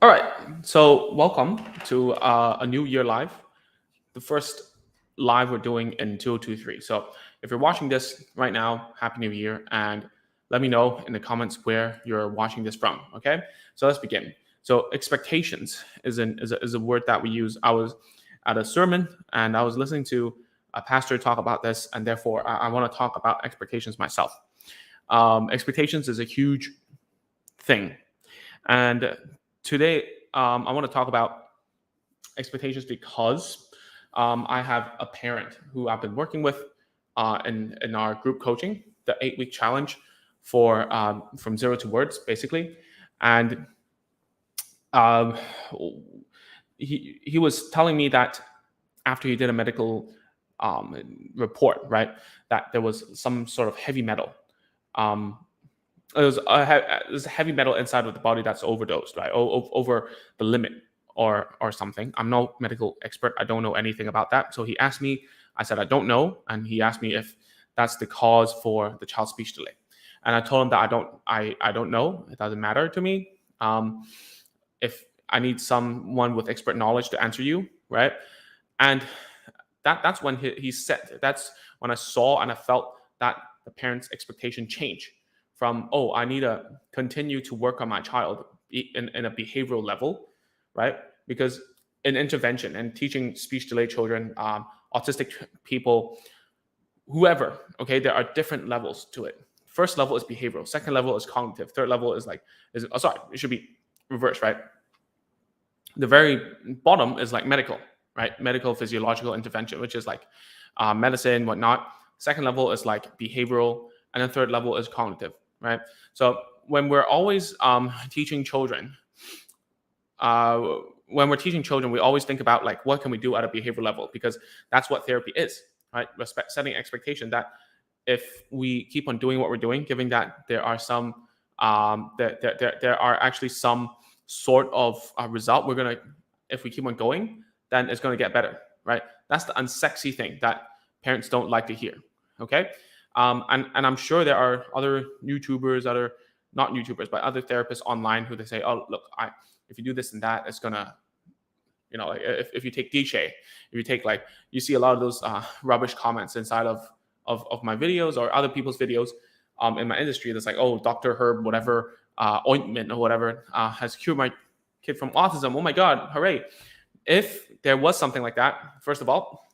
All right. So, welcome to a new year live, the first live we're doing in 2023. So, if you're watching this right now, Happy New Year. And let me know in the comments where you're watching this from. Okay. So, let's begin. So, expectations is a word that we use. I was at a sermon and I was listening to a pastor talk about this, and therefore I want to talk about expectations myself. Expectations is a huge thing. And today, I want to talk about expectations because I have a parent who I've been working with in our group coaching, the 8-week challenge for from zero to words, basically. And um, he was telling me that after he did a medical report, right, that there was some sort of heavy metal. Um, there's a heavy metal inside of the body that's overdosed, right? Over the limit or something. I'm no medical expert. I don't know anything about that. So he asked me. I said I don't know, and he asked me if that's the cause for the child speech delay. And I told him that I don't know. It doesn't matter to me. If I need someone with expert knowledge to answer you, right? And that's when he said. That's when I saw and I felt that the parents' expectation change from, oh, I need to continue to work on my child in a behavioral level, right? Because in intervention and teaching speech delayed children, autistic people, whoever, okay, there are different levels to it. First level is behavioral. Second level is cognitive. Third level is sorry, it should be reversed, right? The very bottom is like medical, right? Medical physiological intervention, which is like medicine, whatnot. Second level is like behavioral, and then third level is cognitive, right? So when we're always teaching children, we always think about like what can we do at a behavioral level, because that's what therapy is, right? Setting expectation that if we keep on doing what we're doing, given that there are some there are actually some sort of result, we're gonna, if we keep on going, then it's gonna get better, right? That's the unsexy thing that parents don't like to hear. Okay, and I'm sure there are other YouTubers, other not YouTubers, but other therapists online who they say, oh look, if you do this and that, it's gonna, like, if you take DJ, if you take, like, you see a lot of those rubbish comments inside of my videos or other people's videos in my industry that's like, oh, Dr. Herb, whatever, ointment or whatever has cured my kid from autism. Oh my God, hooray. If there was something like that, first of all,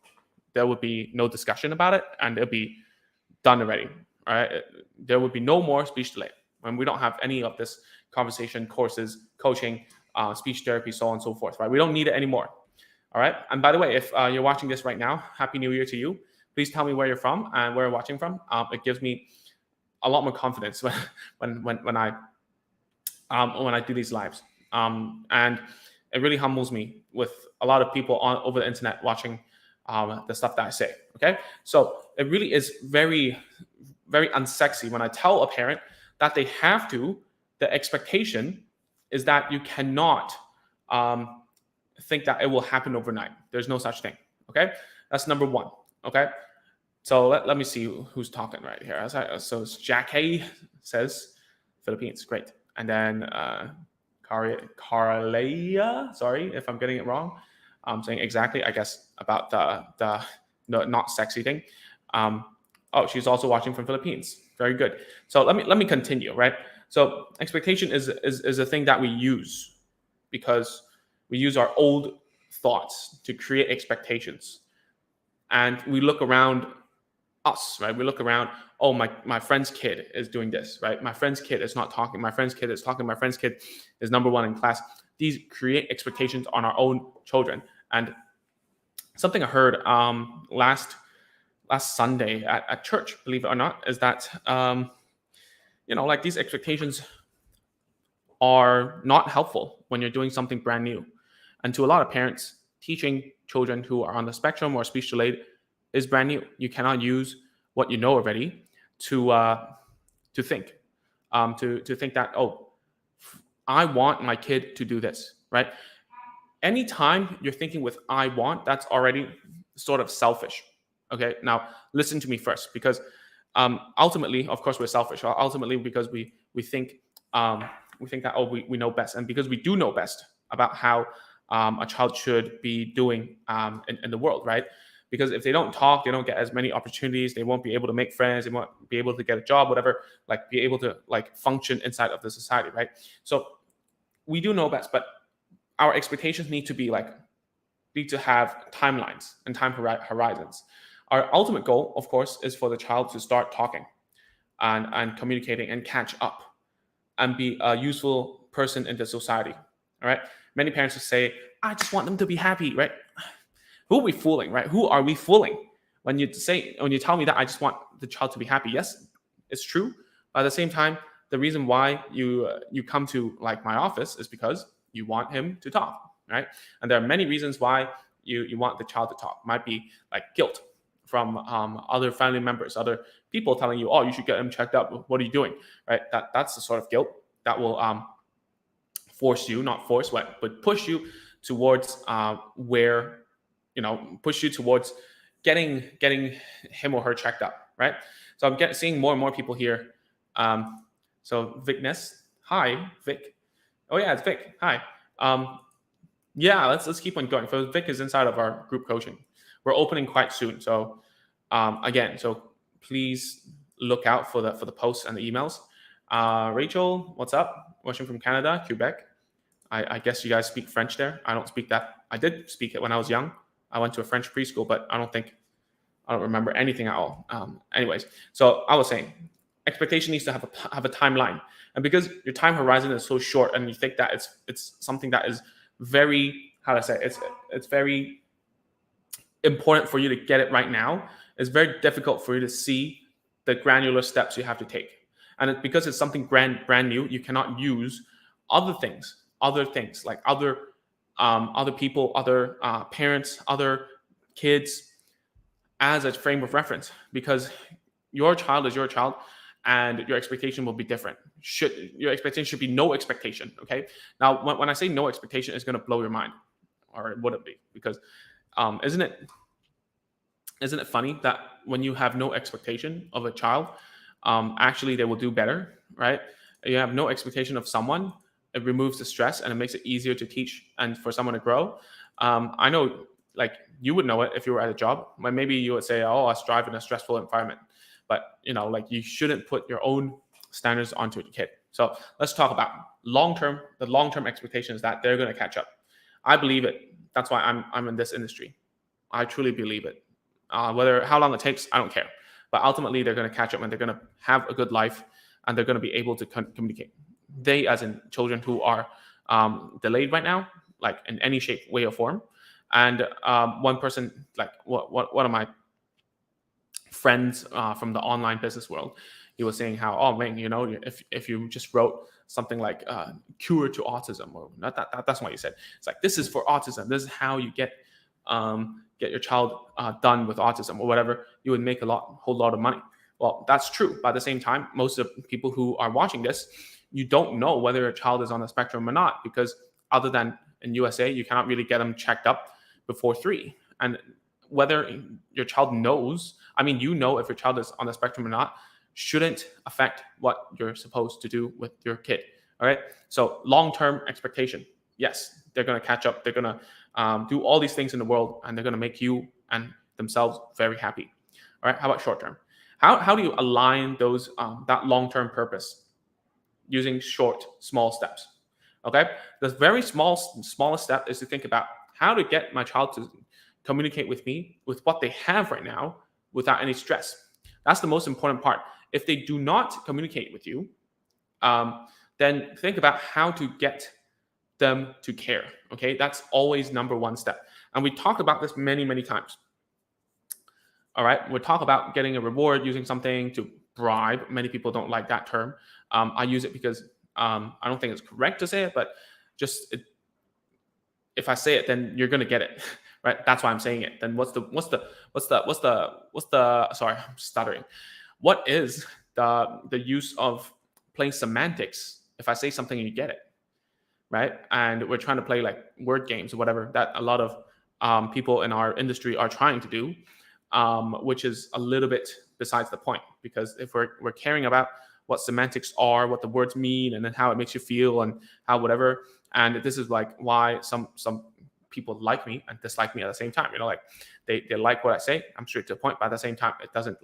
there would be no discussion about it and it'll be done already. All right. There would be no more speech delay when we don't have any of this conversation, courses, coaching, speech therapy, so on and so forth, right? We don't need it anymore. All right. And by the way, if you're watching this right now, Happy New Year to you. Please tell me where you're from and where you're watching from. It gives me a lot more confidence when I do these lives. And it really humbles me with a lot of people over the internet watching the stuff that I say. Okay, so it really is very, very unsexy when I tell a parent that they have to. The expectation is that you cannot think that it will happen overnight. There's no such thing. Okay, that's number one. Okay, so let me see who's talking right here. So Jackie says Philippines, great, and then Carleia, sorry if I'm getting it wrong. I'm saying exactly, I guess, about the not sexy thing. Oh, she's also watching from Philippines. Very good. So let me continue, right? So expectation is a thing that we use because we use our old thoughts to create expectations, and we look around us, right? We look around, oh, my friend's kid is doing this, right? My friend's kid is not talking. My friend's kid is talking. My friend's kid is number one in class. These create expectations on our own children. And something I heard last Sunday at church, believe it or not, is that like, these expectations are not helpful when you're doing something brand new. And to a lot of parents, teaching children who are on the spectrum or speech delayed is brand new. You cannot use what you know already to think, to think that, oh, I want my kid to do this, right? Anytime you're thinking with I want, that's already sort of selfish. Okay, now listen to me first, because ultimately, of course, we're selfish. Ultimately, because we think that, oh, we know best, and because we do know best, about how a child should be doing in the world, right? Because if they don't talk, they don't get as many opportunities. They won't be able to make friends. They won't be able to get a job, whatever. Like be able to like function inside of the society, right? So we do know best, but our expectations need to have timelines and time horizons. Our ultimate goal, of course, is for the child to start talking and communicating and catch up and be a useful person in the society. All right. Many parents will say, I just want them to be happy, right? Who are we fooling, right? Who are we fooling? When you tell me that I just want the child to be happy, yes, it's true. But at the same time, the reason why you come to like my office is because you want him to talk, right? And there are many reasons why you want the child to talk. Might be like guilt from other family members, other people telling you, oh, you should get him checked up. What are you doing, right? That's the sort of guilt that will force you, not force, but push you towards where push you towards getting him or her checked up, right? So I'm seeing more and more people here. So Vicness, hi Vic. Oh yeah, it's Vic. Hi. Yeah, let's keep on going. So Vic is inside of our group coaching. We're opening quite soon. So again, so please look out for the posts and the emails. Rachel, what's up? Watching from Canada, Quebec. I guess you guys speak French there. I don't speak that. I did speak it when I was young. I went to a French preschool, but I don't remember anything at all. Anyways, so I was saying, expectation needs to have a timeline, and because your time horizon is so short, and you think that it's something that is very, how to say, it's very important for you to get it right now. It's very difficult for you to see the granular steps you have to take, and because it's something brand new, you cannot use other things like other people, other parents, other kids as a frame of reference, because your child is your child and your expectation will be different. Your expectation should be no expectation. Okay. Now, when I say no expectation, it's going to blow your mind, or it wouldn't be, because isn't it funny that when you have no expectation of a child, actually they will do better, right? You have no expectation of someone, it removes the stress and it makes it easier to teach and for someone to grow. I know, like, you would know it if you were at a job, but maybe you would say, oh, I strive in a stressful environment. But like, you shouldn't put your own standards onto your kid. So let's talk about the long-term expectations that they're going to catch up. I believe it. That's why I'm in this industry. I truly believe it. Whether how long it takes, I don't care. But ultimately, they're going to catch up and they're going to have a good life and they're going to be able to communicate. They, as in children who are delayed right now, like in any shape, way, or form. And one person, like one of my friends from the online business world, he was saying how, oh man, if you just wrote something like cure to autism, or not that's what he said. It's like, this is for autism. This is how you get your child done with autism or whatever. You would make a whole lot of money. Well, that's true. But at the same time, most of the people who are watching this, you don't know whether a child is on the spectrum or not, because other than in USA, you cannot really get them checked up before 3. And whether your child knows, if your child is on the spectrum or not, shouldn't affect what you're supposed to do with your kid. All right. So long-term expectation, yes, they're going to catch up. They're going to do all these things in the world, and they're going to make you and themselves very happy. All right. How about short-term? How do you align those that long-term purpose using short, small steps? Okay. The very smallest step is to think about how to get my child to communicate with me with what they have right now without any stress. That's the most important part. If they do not communicate with you, then think about how to get them to care. Okay, that's always number one step. And we talked about this many, many times. All right, we'll talk about getting a reward using something to bribe. Many people don't like that term. I use it because I don't think it's correct to say it, but if I say it, then you're gonna get it, right? That's why I'm saying it. Then what's the sorry, I'm stuttering. What is the use of playing semantics if I say something and you get it, right? And we're trying to play like word games or whatever that a lot of people in our industry are trying to do, which is a little bit besides the point, because if we're caring about what semantics are, what the words mean, and then how it makes you feel and how whatever. And this is like why some people like me and dislike me at the same time. Like they like what I say. I'm straight to the point, but at the same time, it doesn't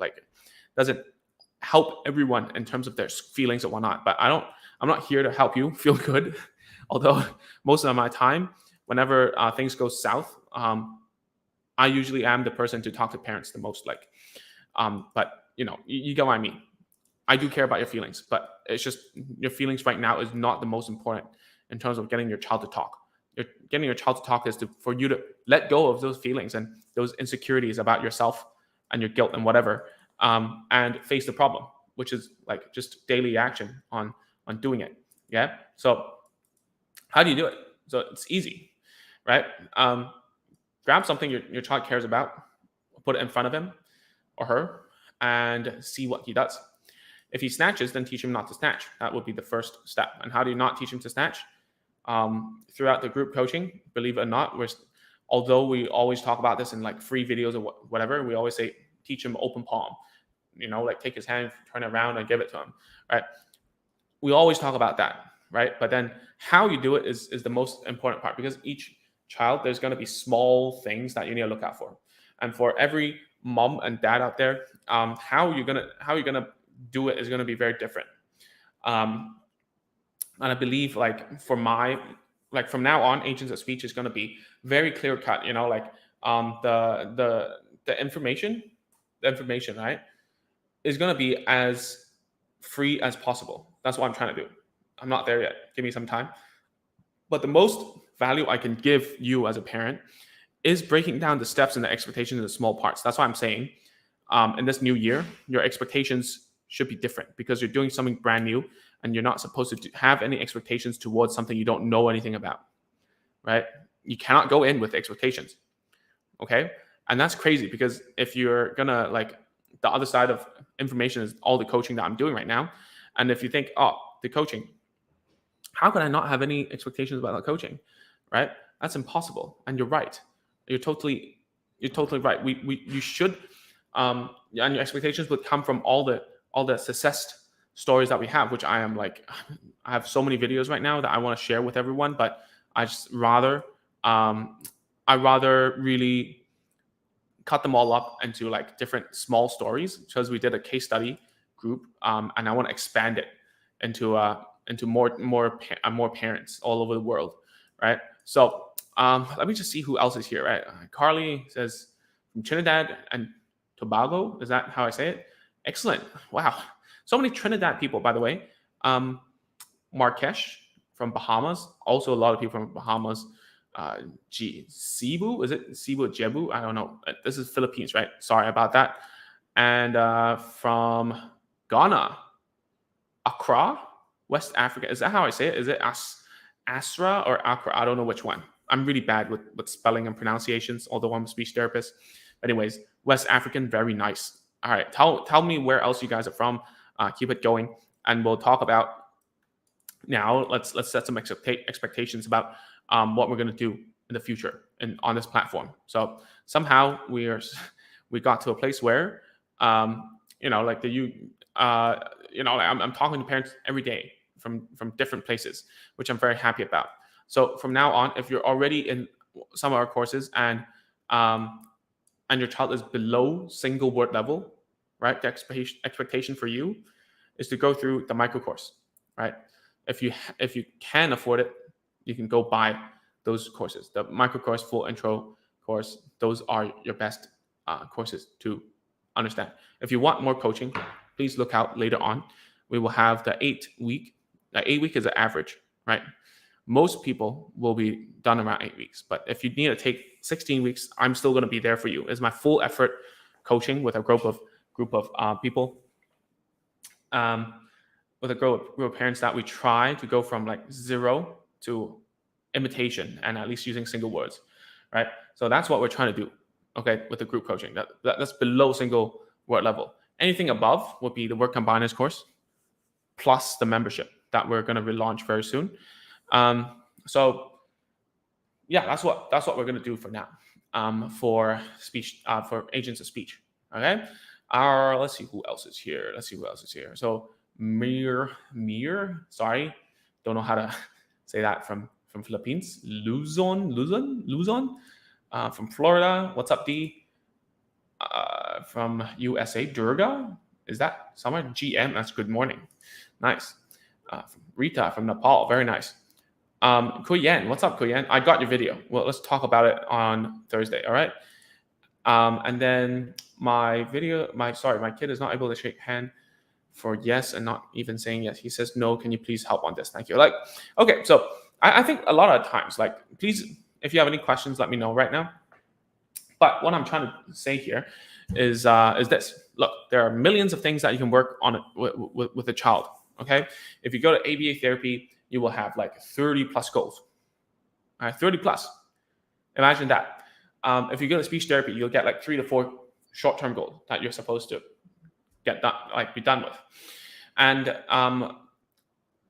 help everyone in terms of their feelings or whatnot. But I'm not here to help you feel good. Although most of my time, whenever things go south, I usually am the person to talk to parents the most. But you get what I mean. I do care about your feelings, but it's just your feelings right now is not the most important in terms of getting your child to talk. Getting your child to talk is for you to let go of those feelings and those insecurities about yourself and your guilt and whatever, and face the problem, which is like just daily action on doing it. Yeah. So how do you do it? So it's easy, right? Grab something your child cares about, put it in front of him or her, and see what he does. If he snatches, then teach him not to snatch. That would be the first step. And how do you not teach him to snatch? Throughout the group coaching, believe it or not, although we always talk about this in like free videos or whatever, we always say teach him open palm. Like take his hand, turn it around, and give it to him. Right? We always talk about that, right? But then how you do it is the most important part, because each child, there's going to be small things that you need to look out for. And for every mom and dad out there, how you're gonna do it is going to be very different. And I believe from now on, agents of speech is going to be very clear cut. The information, right, is going to be as free as possible. That's what I'm trying to do. I'm not there yet. Give me some time. But the most value I can give you as a parent is breaking down the steps and the expectations in the small parts. That's why I'm saying in this new year, your expectations should be different, because you're doing something brand new and you're not supposed to have any expectations towards something you don't know anything about, right? You cannot go in with expectations, okay? And that's crazy, because if you're gonna the other side of information is all the coaching that I'm doing right now. And if you think, oh, the coaching, how can I not have any expectations about the coaching, right? That's impossible. And you're right. You're totally right. You should, and your expectations would come from all the success stories that we have, which I have so many videos right now that I want to share with everyone, but I just rather really cut them all up into different small stories, because we did a case study group, and I want to expand it into more parents all over the world, right? So let me just see who else is here, right? Carly says from Trinidad and Tobago. Is that how I say it? Excellent. Wow. So many Trinidad people, by the way. Marrakesh from Bahamas. Also a lot of people from Bahamas. Cebu, is it Cebu, Jebu? I don't know. This is Philippines, right? Sorry about that. And from Ghana, Accra, West Africa. Is that how I say it? Is it Asra or Accra? I don't know which one. I'm really bad with spelling and pronunciations, although I'm a speech therapist. Anyways, West African, very nice. All right, tell me where else you guys are from. Keep it going, and we'll talk about now. Let's set some expectations about what we're going to do in the future and on this platform. So somehow we got to a place where I'm talking to parents every day from different places, which I'm very happy about. So from now on, if you're already in some of our courses and your child is below single word level, right? The expectation for you is to go through the micro course, right? If you can afford it, you can go buy those courses. The micro course, full intro course, those are your best courses to understand. If you want more coaching, please look out later on. We will have the 8 week. 8 week is an average, right? Most people will be done around 8 weeks. But if you need to take 16 weeks, I'm still going to be there for you. It's my full effort coaching with a group of people, with a group of parents that we try to go from zero to imitation and at least using single words, right? So that's what we're trying to do, okay, with the group coaching. That's below single word level. Anything above would be the Word Combiners course, plus the membership that we're going to relaunch very soon. So yeah, that's what we're going to do for now, for speech, for agents of speech. Okay. Let's see who else is here. So Mir. Sorry, don't know how to say that from Philippines. Luzon, from Florida. What's up, D? From USA, Durga. Is that somewhere? GM. That's good morning. Nice. Rita from Nepal. Very nice. Kuyen, what's up, Kuyen? I got your video. Well, let's talk about it on Thursday. All right. And then my kid is not able to shake hand for yes and not even saying yes. He says no. Can you please help on this? Thank you. Like, okay, so I think a lot of times, like, please, if you have any questions, let me know right now. But what I'm trying to say here is this. Look, there are millions of things that you can work on with a child. Okay, if you go to ABA therapy, you will have like 30 plus goals. All right, 30 plus. Imagine that. If you go to speech therapy, you'll get like 3 to 4 short-term goals that you're supposed to get done, like be done with. And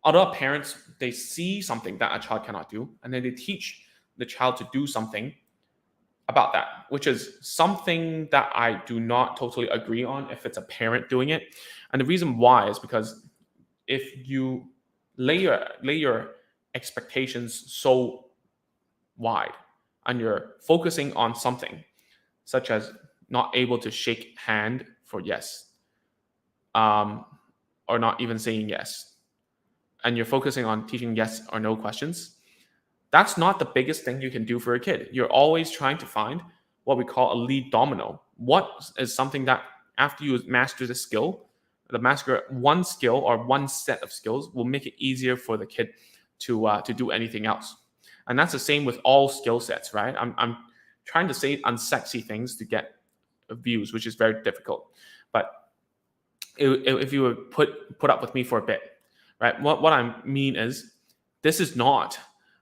other parents, they see something that a child cannot do, and then they teach the child to do something about that, which is something that I do not totally agree on if it's a parent doing it. And the reason why is because if you lay your expectations so wide and you're focusing on something such as not able to shake hand for yes, or not even saying yes, and you're focusing on teaching yes or no questions, that's not the biggest thing you can do for a kid. You're always trying to find what we call a lead domino. What is something that after you master the skill, one skill or one set of skills will make it easier for the kid to do anything else. And that's the same with all skill sets, right? I'm trying to say unsexy things to get views, which is very difficult. But if you would put up with me for a bit, right? What I mean is, this is not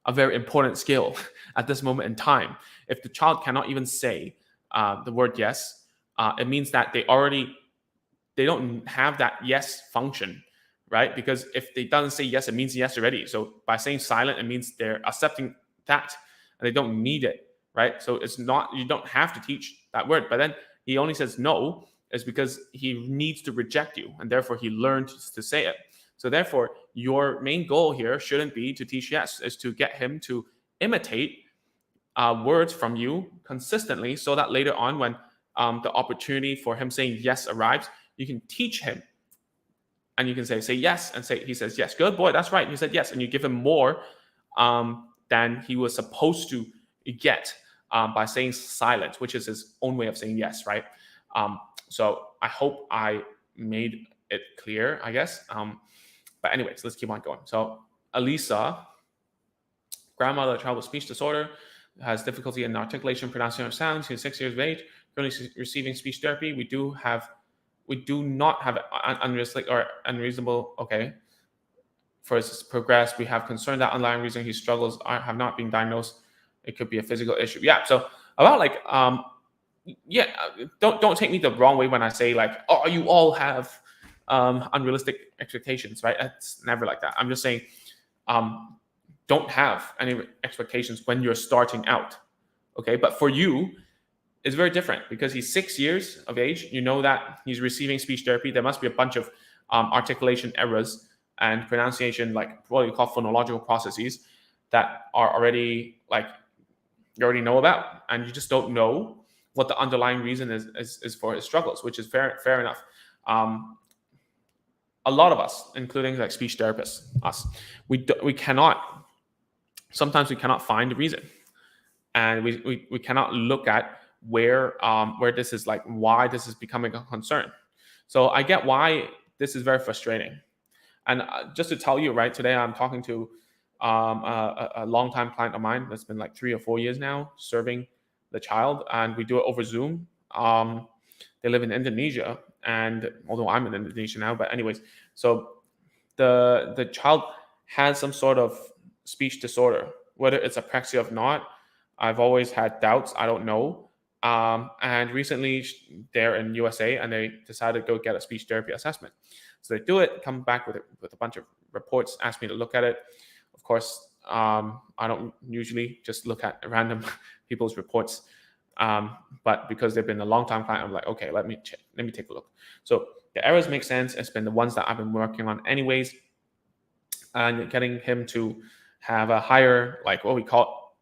a very important skill at this moment in time. If the child cannot even say the word yes, it means that they don't have that yes function, right? Because if they doesn't say yes, it means yes already. So by saying silent, it means they're accepting that and they don't need it, right? So it's not, you don't have to teach that word. But then he only says no is because he needs to reject you, and therefore he learned to say it. So therefore, your main goal here shouldn't be to teach yes, is to get him to imitate words from you consistently, so that later on, when the opportunity for him saying yes arrives, you can teach him, and you can say yes, and he says yes, good boy, that's right, you said yes, and you give him more than he was supposed to get by saying silent, which is his own way of saying yes, right? So I hope I made it clear, I guess. But anyways, let's keep on going. So Elisa, grandmother, child with speech disorder, has difficulty in articulation, pronunciation of sounds. She's 6 years of age, currently receiving speech therapy. We do not have unreasonable. Okay. For his progress, we have concern that underlying reason he struggles have not been diagnosed. It could be a physical issue. Yeah. So about like don't take me the wrong way when I say like, oh, you all have unrealistic expectations, right? It's never like that. I'm just saying don't have any expectations when you're starting out, okay? But for you, it's very different because he's 6 years of age. You know that he's receiving speech therapy. There must be a bunch of articulation errors and pronunciation, like what you call phonological processes, that are already like you already know about, and you just don't know what the underlying reason is for his struggles, which is fair enough. A lot of us, including like speech therapists, sometimes we cannot find the reason, and we cannot look at where this is, like why this is becoming a concern. So I get why this is very frustrating. And just to tell you, right, today I'm talking to a longtime client of mine that's been like 3 or 4 years now serving the child, and we do it over Zoom. They live in Indonesia, and although I'm in Indonesia now, but anyways, so the child has some sort of speech disorder, whether it's apraxia or not. I've always had doubts. I don't know. And recently they're in USA and they decided to go get a speech therapy assessment. So they do it, come back with a bunch of reports, ask me to look at it. Of course, I don't usually just look at random people's reports. But because they've been a long time client, I'm like, okay, let me take a look. So The errors make sense. It's been the ones that I've been working on anyways, and getting him to have a higher, like what we call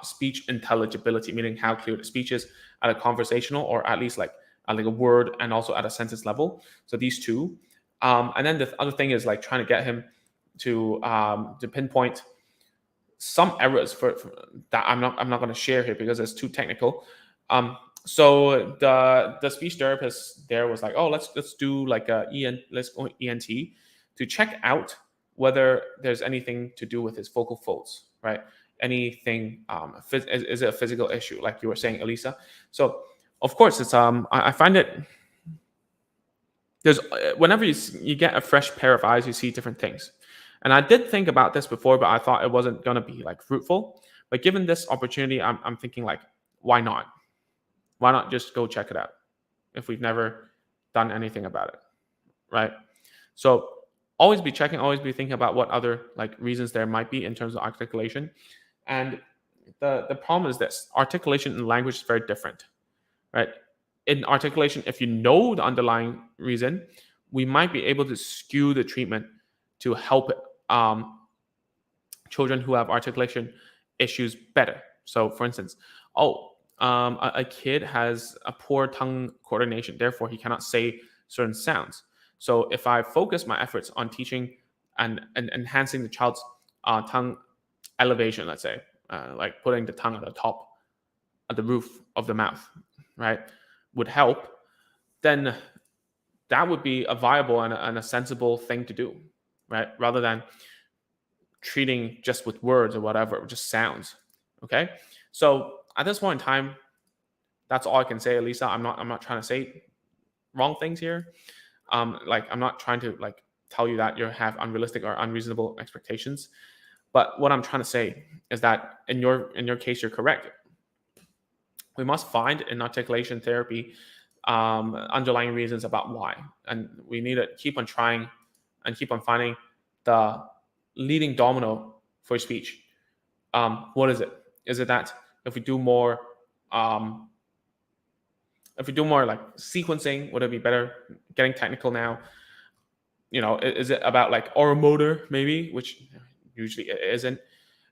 speech intelligibility, meaning how clear the speech is at a conversational or at least like at like a word and also at a sentence level. So these two, and then the other thing is like trying to get him to pinpoint some errors for that I'm not going to share here because it's too technical. So the speech therapist there was like, oh, let's do like let's go ENT to check out whether there's anything to do with his vocal folds, right? Anything is it a physical issue, like you were saying, Elisa? So of course it's I find it there's whenever you get a fresh pair of eyes, you see different things. And I did think about this before, but I thought it wasn't gonna be like fruitful. But given this opportunity, I'm thinking like, why not? Why not just go check it out if we've never done anything about it, right? So always be checking, always be thinking about what other like reasons there might be in terms of articulation. And the problem is this: articulation in language is very different, right? In articulation, if you know the underlying reason, we might be able to skew the treatment to help children who have articulation issues better. So, for instance, a kid has a poor tongue coordination, therefore he cannot say certain sounds. So, if I focus my efforts on teaching and enhancing the child's tongue elevation, let's say, like putting the tongue at the top, at the roof of the mouth, right, would help, then that would be a viable and a sensible thing to do, right? Rather than treating just with words or whatever, just sounds. Okay. So at this point in time, that's all I can say, Elisa. I'm not trying to say wrong things here. Like I'm not trying to like tell you that you have unrealistic or unreasonable expectations. But what I'm trying to say is that in your case, you're correct. We must find in articulation therapy underlying reasons about why, and we need to keep on trying and keep on finding the leading domino for speech. What is it? Is it that if we do more like sequencing, would it be better? Getting technical now, is it about like oromotor maybe, which usually it isn't?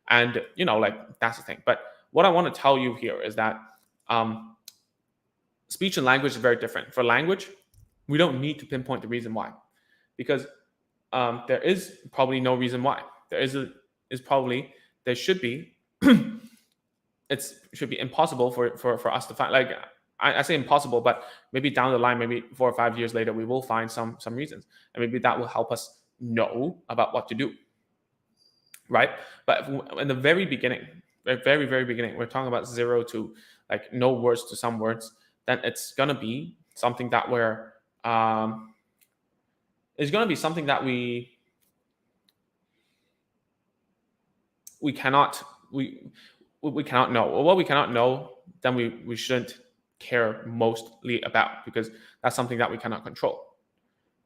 And like that's the thing. But what I want to tell you here is that speech and language is very different. For language, we don't need to pinpoint the reason why, because there is probably no reason why. There should be it should be impossible for us to find. Like I say impossible, but maybe down the line, maybe 4 or 5 years later, we will find some reasons, and maybe that will help us know about what to do, right? But in the very beginning, very very beginning, we're talking about 0 to like no words to some words, then it's gonna be something that it's gonna be something that we cannot know. Well, what we cannot know, then we shouldn't care mostly about, because that's something that we cannot control,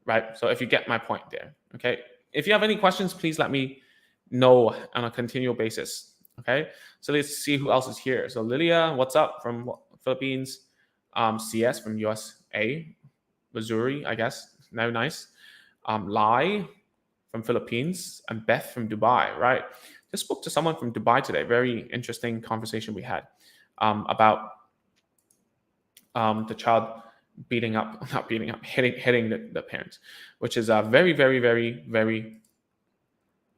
right? So if you get my point there, okay. If you have any questions, please let me know on a continual basis. Okay, so let's see who else is here. So Lilia, what's up from Philippines? CS from USA, Missouri, I guess. Now nice. Lai from Philippines, and Beth from Dubai, right? Just spoke to someone from Dubai today. Very interesting conversation we had about the child hitting the parents, which is very, very, very, very,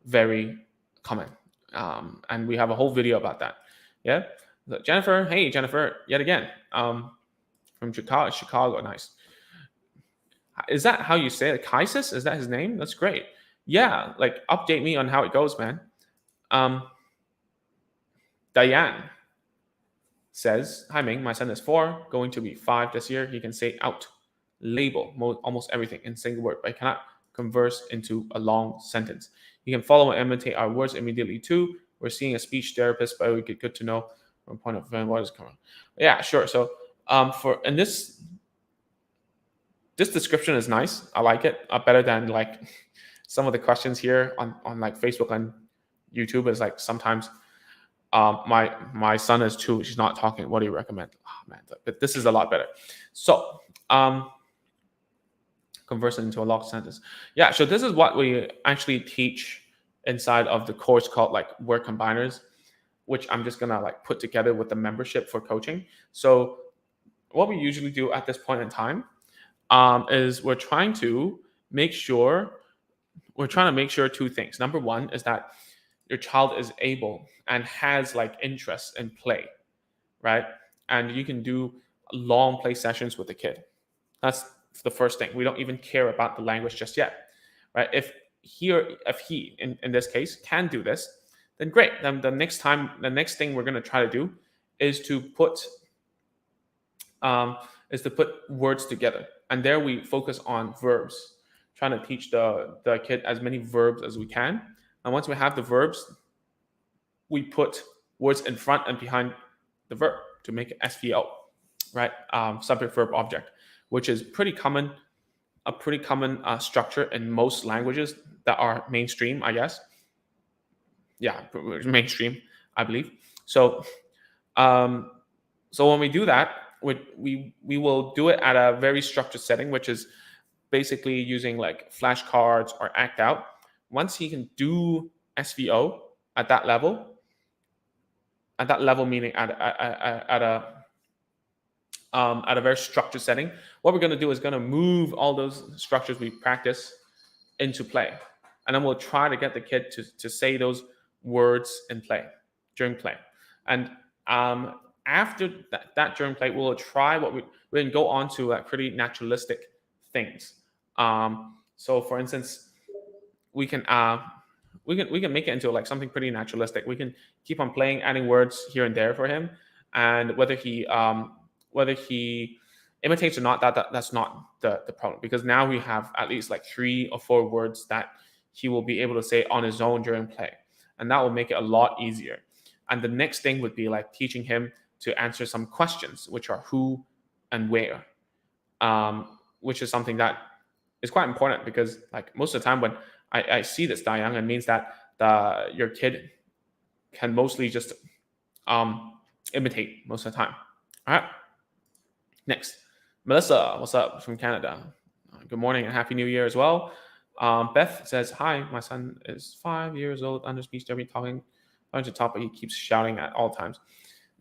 very common. And we have a whole video about that. Yeah. So Jennifer, hey Jennifer, yet again, from Chicago, nice. Is that how you say it? Kaisis? Is that his name? That's great. Yeah, like update me on how it goes, man. Diane says, hi Ming, my son is 4, going to be 5 this year. He can say out, label, almost everything in single word, but he cannot converse into a long sentence. He can follow and imitate our words immediately too. We're seeing a speech therapist, but it would get good to know from a point of view what is coming. Yeah, sure. So this description is nice. I like it better than like some of the questions here on like Facebook and YouTube. Is like sometimes my son is 2. She's not talking. What do you recommend? Oh man, but this is a lot better. So going converts it into a log sentence. Yeah, so this is what we actually teach inside of the course called like word combiners, which I'm just gonna like put together with the membership for coaching. So what we usually do at this point in time is we're trying to make sure two things. Number one is that your child is able and has like interest in play, right? And you can do long play sessions with the kid. That's the first thing. We don't even care about the language just yet, right? If he in this case can do this, then great. Then the next thing we're going to try to do is to put words together, and there we focus on verbs, trying to teach the kid as many verbs as we can. And once we have the verbs, we put words in front and behind the verb to make it SVO, right? Subject verb object, which is a pretty common structure in most languages that are mainstream, I guess. Yeah, mainstream, I believe. So, so when we do that, we will do it at a very structured setting, which is basically using like flashcards or act out. Once he can do SVO at that level meaning at a very structured setting, what we're going to do is going to move all those structures we practice into play, and then we'll try to get the kid to say those words during play. And after that during play, we'll try we can go on to like pretty naturalistic things. So for instance, we can make it into like something pretty naturalistic. We can keep on playing, adding words here and there for him, and whether he imitates or not, that's not the problem, because now we have at least like 3 or 4 words that he will be able to say on his own during play, and that will make it a lot easier. And the next thing would be like teaching him to answer some questions, which are who and where, which is something that is quite important, because like most of the time when I see this Dayang, it means that your kid can mostly just imitate most of the time. All right. Next, Melissa, what's up from Canada? Good morning and Happy New Year as well. Beth says, hi, my son is 5 years old, under speech therapy, talking to top, but he keeps shouting at all times.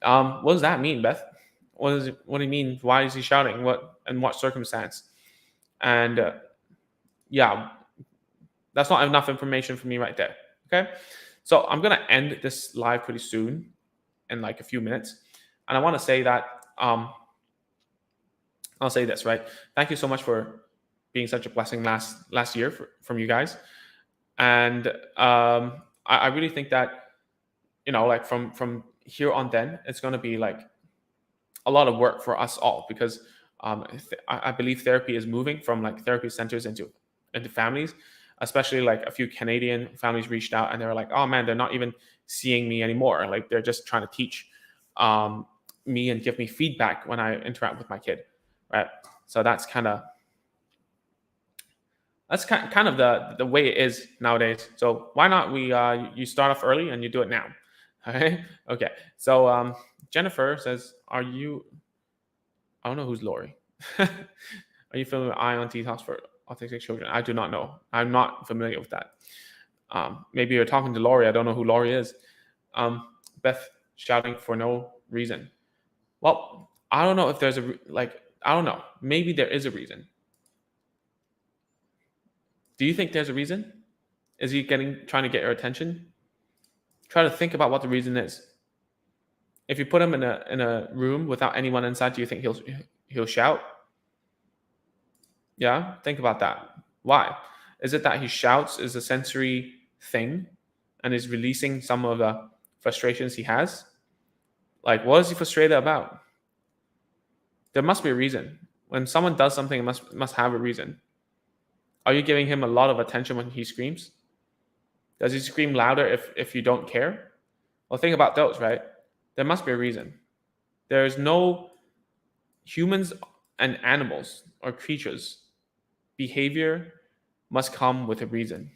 What does that mean, Beth? What do you mean? Why is he shouting? In what circumstance? And yeah, that's not enough information for me right there. Okay, so I'm gonna end this live pretty soon, in like a few minutes, and I want to say that I'll say this, right? Thank you so much for being such a blessing last year from you guys, and I really think that, like from here on, then it's gonna be like a lot of work for us all, because I believe therapy is moving from like therapy centers into families. Especially like a few Canadian families reached out and they were like, oh man, they're not even seeing me anymore. Like they're just trying to teach me and give me feedback when I interact with my kid, right? So that's kind of the way it is nowadays. So why not you start off early and you do it now? Okay. Okay. So Jennifer says, I don't know who's Lori. Are you filming an eye on detox for autistic children? I do not know. I'm not familiar with that. Maybe you're talking to Lori. I don't know who Lori is. Beth shouting for no reason. Well, I don't know if there's I don't know. Maybe there is a reason. Do you think there's a reason? Is he trying to get your attention? Try to think about what the reason is. If you put him in a room without anyone inside, do you think he'll shout? Yeah, think about that. Why? Is it that he shouts is a sensory thing and is releasing some of the frustrations he has? Like, what is he frustrated about? There must be a reason. When someone does something, it must have a reason. Are you giving him a lot of attention when he screams? Does he scream louder if you don't care? Well, think about those, right? There must be a reason. There is no humans and animals or creatures. Behavior must come with a reason.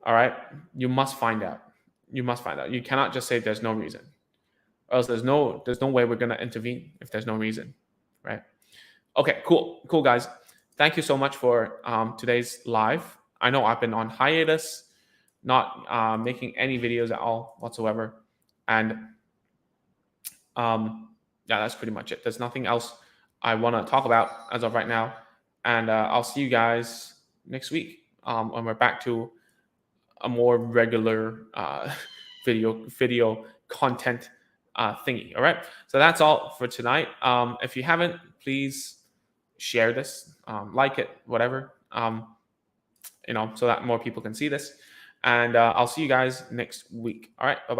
All right? You must find out. You must find out. You cannot just say there's no reason. Or else there's no way we're going to intervene if there's no reason, right? Okay, cool, guys. Thank you so much for today's live. I know I've been on hiatus, not making any videos at all whatsoever, and yeah, that's pretty much it. There's nothing else I want to talk about as of right now, and I'll see you guys next week when we're back to a more regular video content thingy. All right, so that's all for tonight. If you haven't, please share this, like it, whatever, so that more people can see this. And I'll see you guys next week. All right, bye bye.